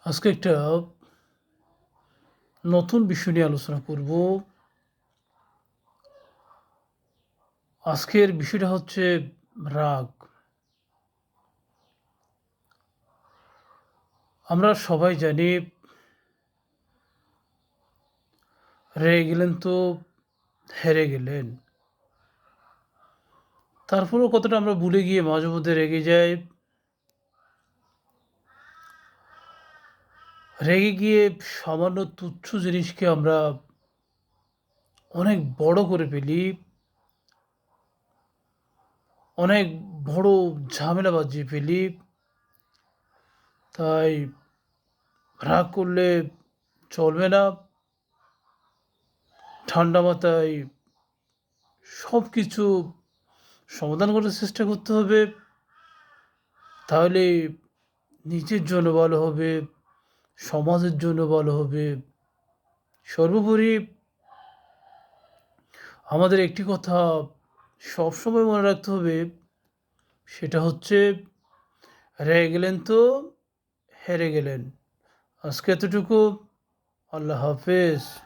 আজকে একটা নতুন বিষয় নিয়ে আলোচনা করব। আজকের বিষয়টা হচ্ছে রাগ। আমরা সবাই জানি রেগে গেলেন তো হেরে গেলেন। তারপরেও কতটা আমরা ভুলে গিয়ে মাঝে মধ্যে রেগে যাই। রেগে গিয়ে সামান্য তুচ্ছ জিনিসকে আমরা অনেক বড় করে ফেলি। অনেক বড় ঝামেলা বাজিয়ে ফেলি। তাই রাগ করলে চলবে না। ঠান্ডা মাথায় সবকিছু সমাধান করার চেষ্টা করতে হবে। তাহলে নিজের জন্য ভালো হবে, সমাজের জন্য ভালো হবে। সর্বোপরি আমাদের একটি কথা সবসময় মনে রাখতে হবে, সেটা হচ্ছে রেগে গেলেন তো হেরে গেলেন। আজকে এতটুকু। আল্লাহ হাফেজ।